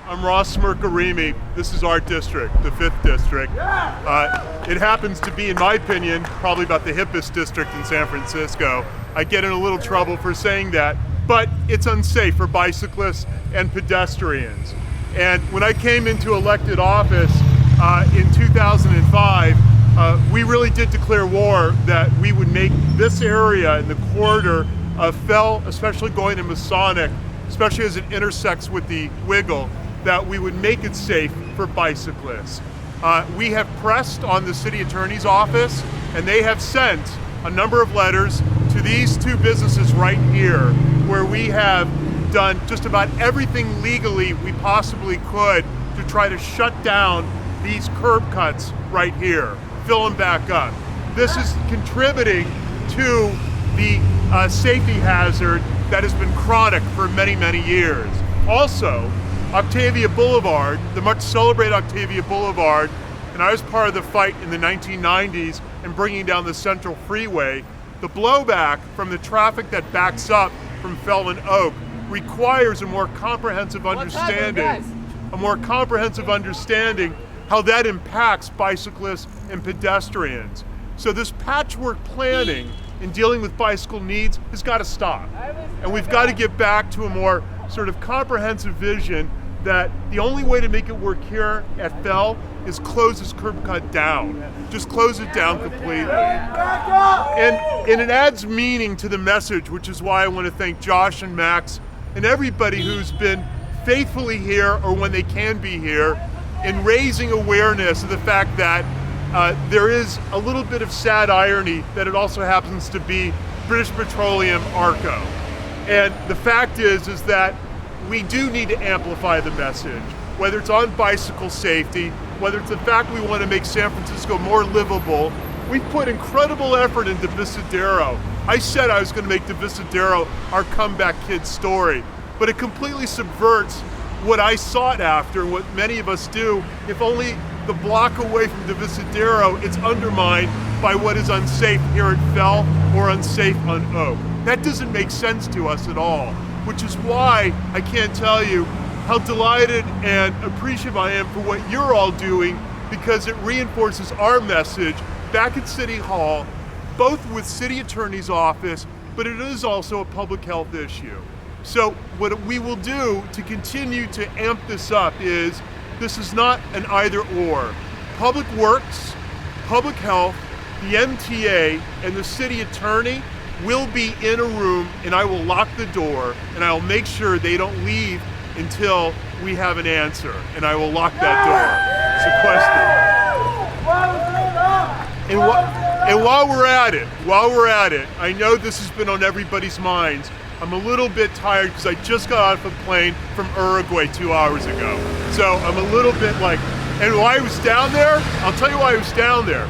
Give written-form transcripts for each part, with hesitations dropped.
I'm Ross Mirkarimi. This is our district, the 5th district. It happens to be, in my opinion, probably about the hippest district in San Francisco. I get in a little trouble for saying that, but it's unsafe for bicyclists and pedestrians. And when I came into elected office in 2005, we really did declare war that we would make this area in the corridor of Fell, especially going to Masonic, especially as it intersects with the Wiggle, that we would make it safe for bicyclists. We have pressed on the city attorney's office, and they have sent a number of letters to these two businesses right here, where we have done just about everything legally we possibly could to try to shut down these curb cuts right here, fill them back up. This is contributing to the safety hazard that has been chronic for many, many years. Also, Octavia Boulevard, the much celebrated Octavia Boulevard, and I was part of the fight in the 1990s in bringing down the Central Freeway. The blowback from the traffic that backs up from Fell and Oak requires a more comprehensive understanding how that impacts bicyclists and pedestrians. So this patchwork planning in dealing with bicycle needs has got to stop. And we've got to get back to a more sort of comprehensive vision that the only way to make it work here at Fell is close this curb cut down. Just close it down completely. And it adds meaning to the message, which is why I want to thank Josh and Max and everybody who's been faithfully here or when they can be here in raising awareness of the fact that there is a little bit of sad irony that it also happens to be British Petroleum Arco. And the fact is that we do need to amplify the message, whether it's on bicycle safety, whether it's the fact we want to make San Francisco more livable. We've put incredible effort into Visadero. I said I was going to make the Visadero our comeback kid story, but it completely subverts what I sought after, what many of us do. If only the block away from the Visadero, it's undermined by what is unsafe here at Fell or unsafe on Oak. That doesn't make sense to us at all, which is why I can't tell you how delighted and appreciative I am for what you're all doing, because it reinforces our message back at City Hall, both with City Attorney's Office, but it is also a public health issue. So what we will do to continue to amp this up is, this is not an either or. Public Works, Public Health, the MTA, and the City Attorney will be in a room, and I will lock the door, and I will make sure they don't leave until we have an answer, and I will lock that door. Sequester. And while we're at it, I know this has been on everybody's minds. I'm a little bit tired because I just got off a plane from Uruguay 2 hours ago. So I'm a little bit like, and why I was down there? I'll tell you why I was down there.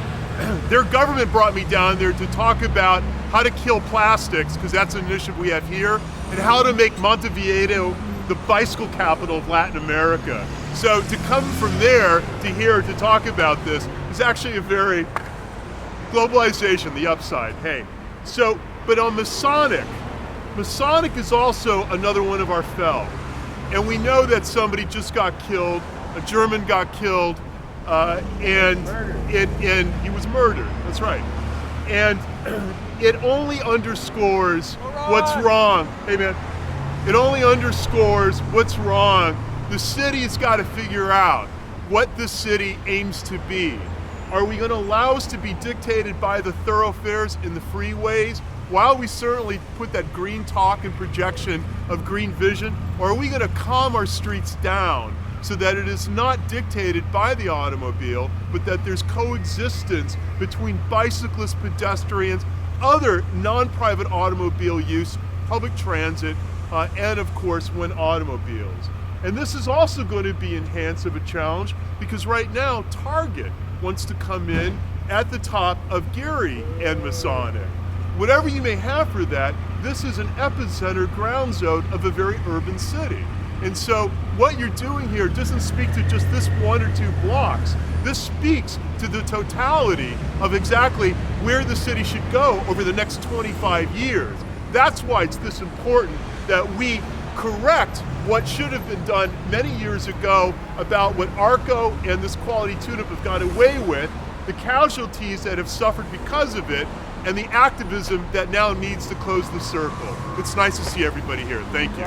Their government brought me down there to talk about how to kill plastics, because that's an initiative we have here, and how to make Montevideo the bicycle capital of Latin America. So to come from there to here to talk about this is actually a very globalization, the upside, hey. So, but on Masonic is also another one of our Fell. And we know that somebody just got killed, a German got killed, and he was murdered, that's right. And it only underscores what's wrong. Hey man, it only underscores what's wrong. The city's got to figure out what the city aims to be. Are we going to allow us to be dictated by the thoroughfares and the freeways? While we certainly put that green talk and projection of green vision, or are we going to calm our streets down so that it is not dictated by the automobile, but that there's coexistence between bicyclists, pedestrians, other non-private automobile use, public transit, and of course, when automobiles. And this is also going to be enhanced of a challenge, because right now, Target wants to come in at the top of Geary and Masonic. Whatever you may have for that, this is an epicenter ground zone of a very urban city. And so what you're doing here doesn't speak to just this 1 or 2 blocks. This speaks to the totality of exactly where the city should go over the next 25 years. That's why it's this important that we correct what should have been done many years ago about what ARCO and this quality tune-up have got away with, the casualties that have suffered because of it, and the activism that now needs to close the circle. It's nice to see everybody here. Thank you.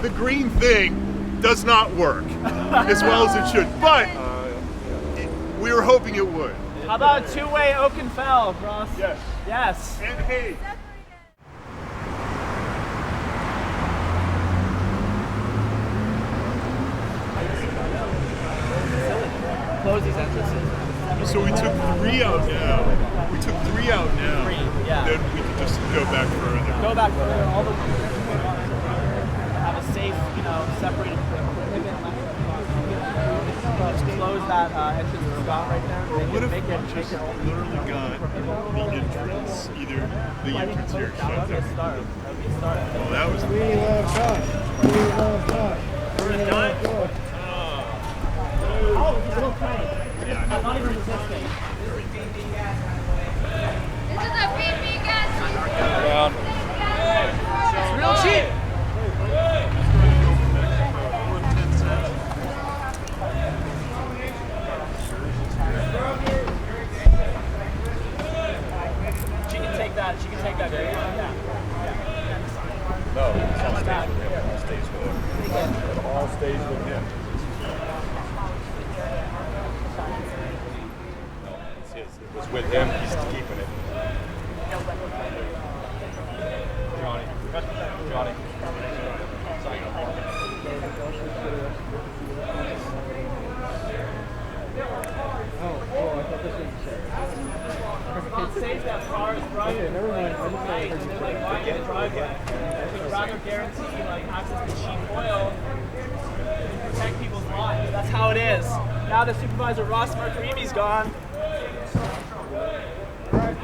The green thing does not work as well as it should, but we were hoping it would. How about two-way Oakenfell, Ross? Yes. Yes. And hey. Close these entrances. So we took 3 out now. We took 3 out now. 3, yeah. Then we can just go back further. Go back further. All the have a safe, separated just close that entrance spot right there. What if we just literally got the entrance, either the entrance here shut down? That would be a start. Well, that was. We love Josh. We love Josh. We're done. Oh, it's a little tiny. Yeah. Not even resisting. This is a PP gas. It's real cheap. She can take that. She can take that. Yeah. No, it's all stays with him. It all stays with him. It's his. It was with him. He's keeping it. Johnny. Save that car is right. Okay, never mind. I just Right, and they're like, why in the driveway? We'd rather guarantee access to cheap oil and protect people's lives. That's how it is. Now that Supervisor Ross Mirkarimi's gone. All right,